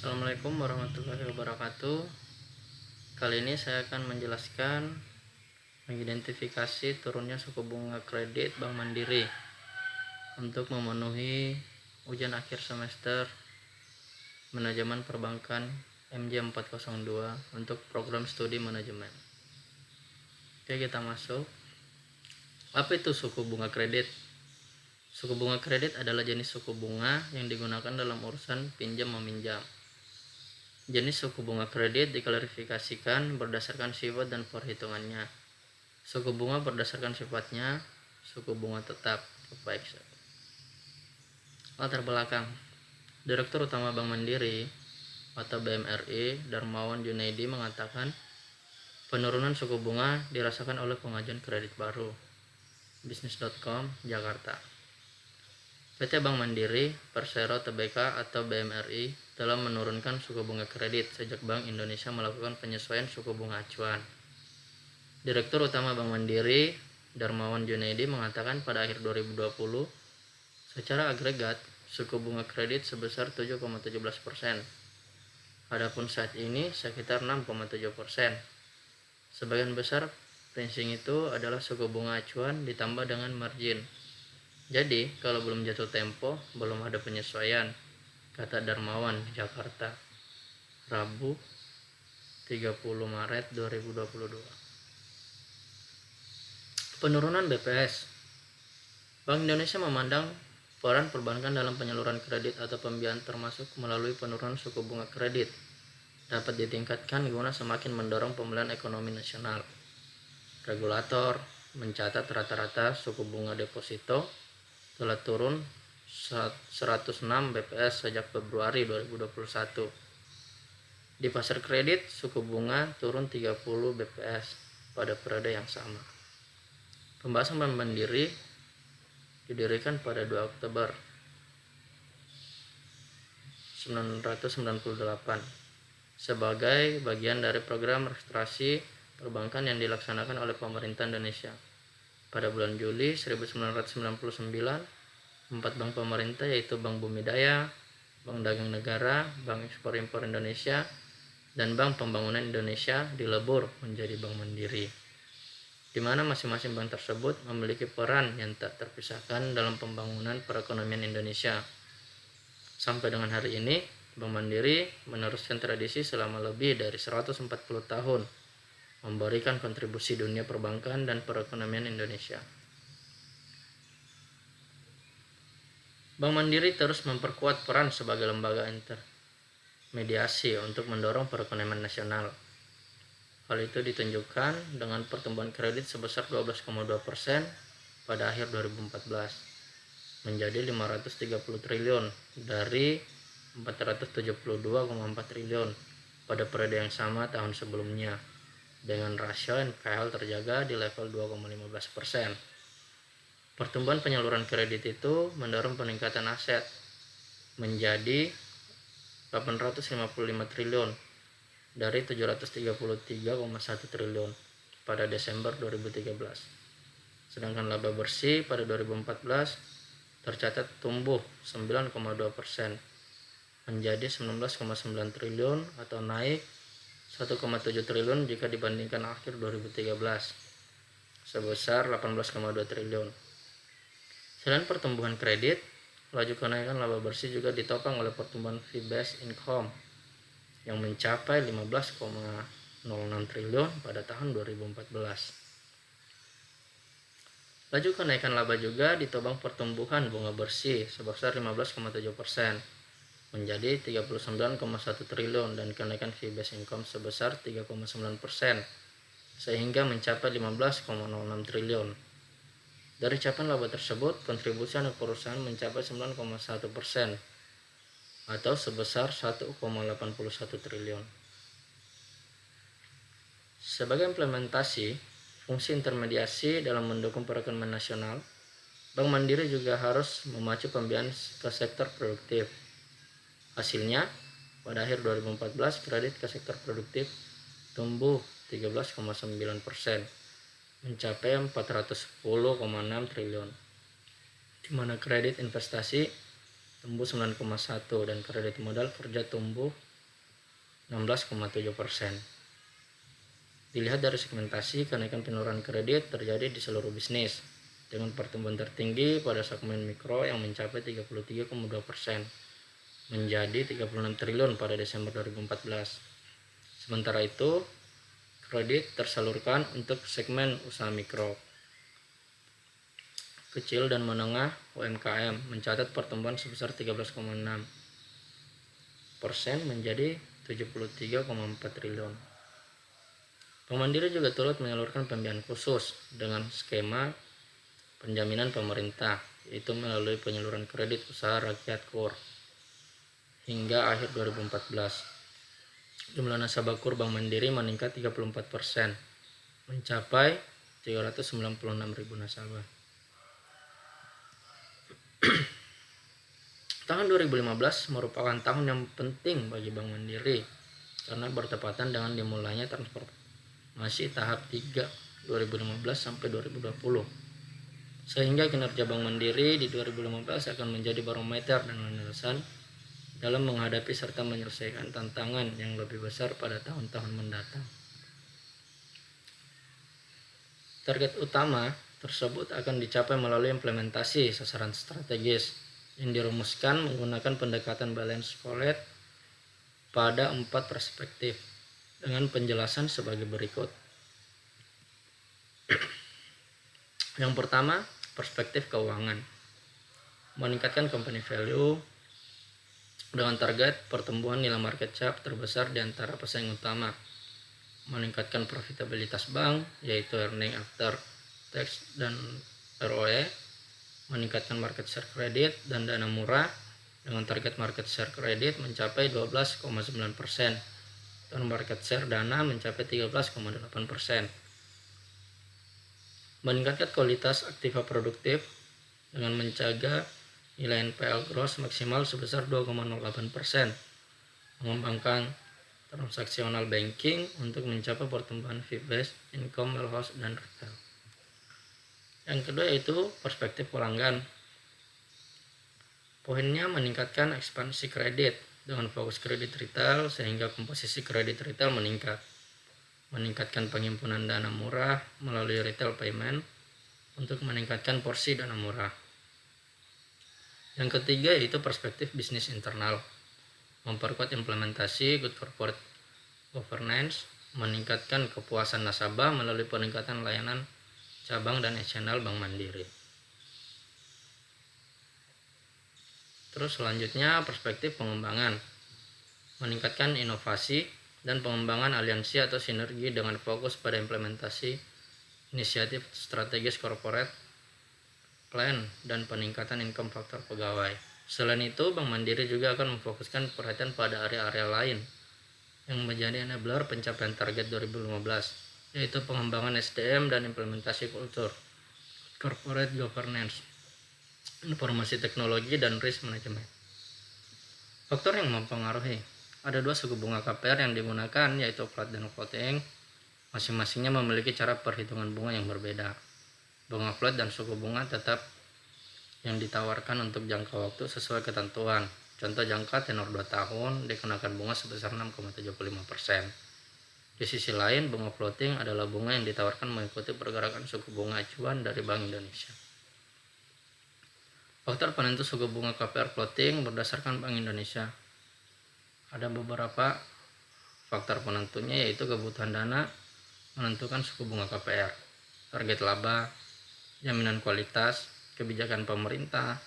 Assalamualaikum warahmatullahi wabarakatuh. Kali ini saya akan menjelaskan mengidentifikasi turunnya suku bunga kredit Bank Mandiri untuk memenuhi ujian akhir semester manajemen perbankan MJ402 untuk program studi manajemen. Oke, kita masuk. Apa itu suku bunga kredit? Suku bunga kredit adalah jenis suku bunga yang digunakan dalam urusan pinjam meminjam. Jenis suku bunga kredit diklasifikasikan berdasarkan sifat dan perhitungannya. Suku bunga berdasarkan sifatnya, suku bunga tetap. Baik. Latar belakang. Direktur Utama Bank Mandiri atau BMRI, Darmawan Junaidi, mengatakan penurunan suku bunga dirasakan oleh pengajuan kredit baru. Bisnis.com, Jakarta. PT Bank Mandiri, Persero Tbk atau BMRI telah menurunkan suku bunga kredit sejak Bank Indonesia melakukan penyesuaian suku bunga acuan. Direktur Utama Bank Mandiri, Darmawan Junaidi, mengatakan pada akhir 2020, secara agregat suku bunga kredit sebesar 7,17%. Adapun saat ini sekitar 6,7%. Sebagian besar pricing itu adalah suku bunga acuan ditambah dengan margin. Jadi, kalau belum jatuh tempo, belum ada penyesuaian, kata Darmawan di Jakarta, Rabu 30 Maret 2022. Penurunan BPS. Bank Indonesia memandang peran perbankan dalam penyaluran kredit atau pembiayaan termasuk melalui penurunan suku bunga kredit dapat ditingkatkan guna semakin mendorong pemulihan ekonomi nasional. Regulator mencatat rata-rata suku bunga deposito telah turun 106 BPS sejak Februari 2021. Di pasar kredit, suku bunga turun 30 BPS pada periode yang sama. Pembahasan Bank Mandiri didirikan pada 2 Oktober 1998 sebagai bagian dari program restrukturisasi perbankan yang dilaksanakan oleh pemerintah Indonesia. Pada bulan Juli 1999, 4 bank pemerintah yaitu Bank Bumi Daya, Bank Dagang Negara, Bank Ekspor Impor Indonesia, dan Bank Pembangunan Indonesia dilebur menjadi Bank Mandiri, di mana masing-masing bank tersebut memiliki peran yang tak terpisahkan dalam pembangunan perekonomian Indonesia. Sampai dengan hari ini, Bank Mandiri meneruskan tradisi selama lebih dari 140 tahun memberikan kontribusi dunia perbankan dan perekonomian Indonesia. Bank Mandiri terus memperkuat peran sebagai lembaga intermediasi untuk mendorong perekonomian nasional. Hal itu ditunjukkan dengan pertumbuhan kredit sebesar 12,2% pada akhir 2014 menjadi 530 triliun dari 472,4 triliun pada periode yang sama tahun sebelumnya, dengan rasio NPL terjaga di level 2,15%. Pertumbuhan penyaluran kredit itu mendorong peningkatan aset menjadi 855 triliun dari 733,1 triliun pada Desember 2013. Sedangkan laba bersih pada 2014 tercatat tumbuh 9,2% menjadi 19,9 triliun atau naik 1,7 triliun jika dibandingkan akhir 2013 sebesar 18,2 triliun. Selain pertumbuhan kredit, laju kenaikan laba bersih juga ditopang oleh pertumbuhan fee-based income yang mencapai 15,06 triliun pada tahun 2014. Laju kenaikan laba juga ditopang pertumbuhan bunga bersih sebesar 15,7% menjadi 39,1 triliun dan kenaikan fee-based income sebesar 3,9% sehingga mencapai 15,06 triliun. Dari capaian laba tersebut, kontribusi anak perusahaan mencapai 9,1% atau sebesar 1,81 triliun. Sebagai implementasi fungsi intermediasi dalam mendukung perekonomian nasional, Bank Mandiri juga harus memacu pembiayaan ke sektor produktif. Hasilnya, pada akhir 2014 kredit ke sektor produktif tumbuh 13,9% mencapai 410,6 triliun, di mana kredit investasi tumbuh 9,1 dan kredit modal kerja tumbuh 16,7%. Dilihat dari segmentasi, kenaikan penurunan kredit terjadi di seluruh bisnis, dengan pertumbuhan tertinggi pada segmen mikro yang mencapai 33,2%, menjadi 36 triliun pada Desember 2014. Sementara itu, kredit tersalurkan untuk segmen usaha mikro, kecil dan menengah UMKM mencatat pertumbuhan sebesar 13,6% menjadi 73,4 triliun. Bank Mandiri juga turut menyalurkan pembiayaan khusus dengan skema penjaminan pemerintah, yaitu melalui penyaluran kredit usaha rakyat KUR. Hingga akhir 2014, jumlah nasabah KUR Bank Mandiri meningkat 34%, mencapai 396.000 nasabah. Tahun 2015 merupakan tahun yang penting bagi Bank Mandiri karena bertepatan dengan dimulainya transformasi tahap 3 2015 sampai 2020. Sehingga kinerja Bank Mandiri di 2015 akan menjadi barometer dan landasan dalam menghadapi serta menyelesaikan tantangan yang lebih besar pada tahun-tahun mendatang. Target utama tersebut akan dicapai melalui implementasi sasaran strategis yang dirumuskan menggunakan pendekatan balance rate pada 4 perspektif dengan penjelasan sebagai berikut. Yang pertama, perspektif keuangan. Meningkatkan company value dengan target pertumbuhan nilai market cap terbesar di antara pesaing utama. Meningkatkan profitabilitas bank, yaitu earning after tax dan ROE. Meningkatkan market share kredit dan dana murah dengan target market share kredit mencapai 12,9% dan market share dana mencapai 13,8%. Meningkatkan kualitas aktiva produktif dengan menjaga nilai NPL gross maksimal sebesar 2,08%. Mengembangkan transaksional banking untuk mencapai pertumbuhan fee-based income warehouse dan retail. Yang kedua yaitu perspektif pelanggan. Poinnya meningkatkan ekspansi kredit dengan fokus kredit retail sehingga komposisi kredit retail meningkat. Meningkatkan penghimpunan dana murah melalui retail payment untuk meningkatkan porsi dana murah. Yang ketiga yaitu perspektif bisnis internal. Memperkuat implementasi good corporate governance, meningkatkan kepuasan nasabah melalui peningkatan layanan cabang dan channel Bank Mandiri. Terus selanjutnya perspektif pengembangan. Meningkatkan inovasi dan pengembangan aliansi atau sinergi dengan fokus pada implementasi inisiatif strategis corporate plan dan peningkatan income faktor pegawai. Selain itu, Bank Mandiri juga akan memfokuskan perhatian pada area-area lain yang menjadi enabler pencapaian target 2015, yaitu pengembangan SDM dan implementasi kultur, corporate governance, informasi teknologi, dan risk management. Faktor yang mempengaruhi, ada 2 suku bunga KPR yang digunakan, yaitu flat dan floating. Masing-masingnya memiliki cara perhitungan bunga yang berbeda. Bunga flat dan suku bunga tetap yang ditawarkan untuk jangka waktu sesuai ketentuan. Contoh jangka tenor 2 tahun dikenakan bunga sebesar 6,75%. Di sisi lain, bunga floating adalah bunga yang ditawarkan mengikuti pergerakan suku bunga acuan dari Bank Indonesia. Faktor penentu suku bunga KPR floating berdasarkan Bank Indonesia. Ada beberapa faktor penentunya, yaitu kebutuhan dana menentukan suku bunga KPR, target laba, jaminan kualitas, kebijakan pemerintah,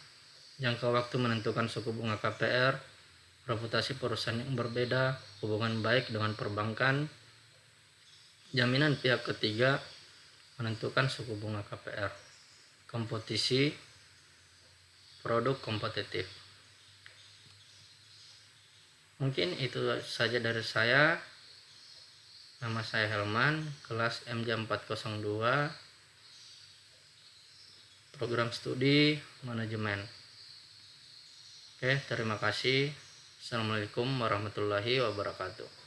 jangka waktu menentukan suku bunga KPR, reputasi perusahaan yang berbeda, hubungan baik dengan perbankan, jaminan pihak ketiga menentukan suku bunga KPR, kompetisi, produk kompetitif. Mungkin itu saja dari saya. Nama saya Helman, kelas MJ 402, program studi manajemen. Oke, terima kasih. Assalamualaikum warahmatullahi wabarakatuh.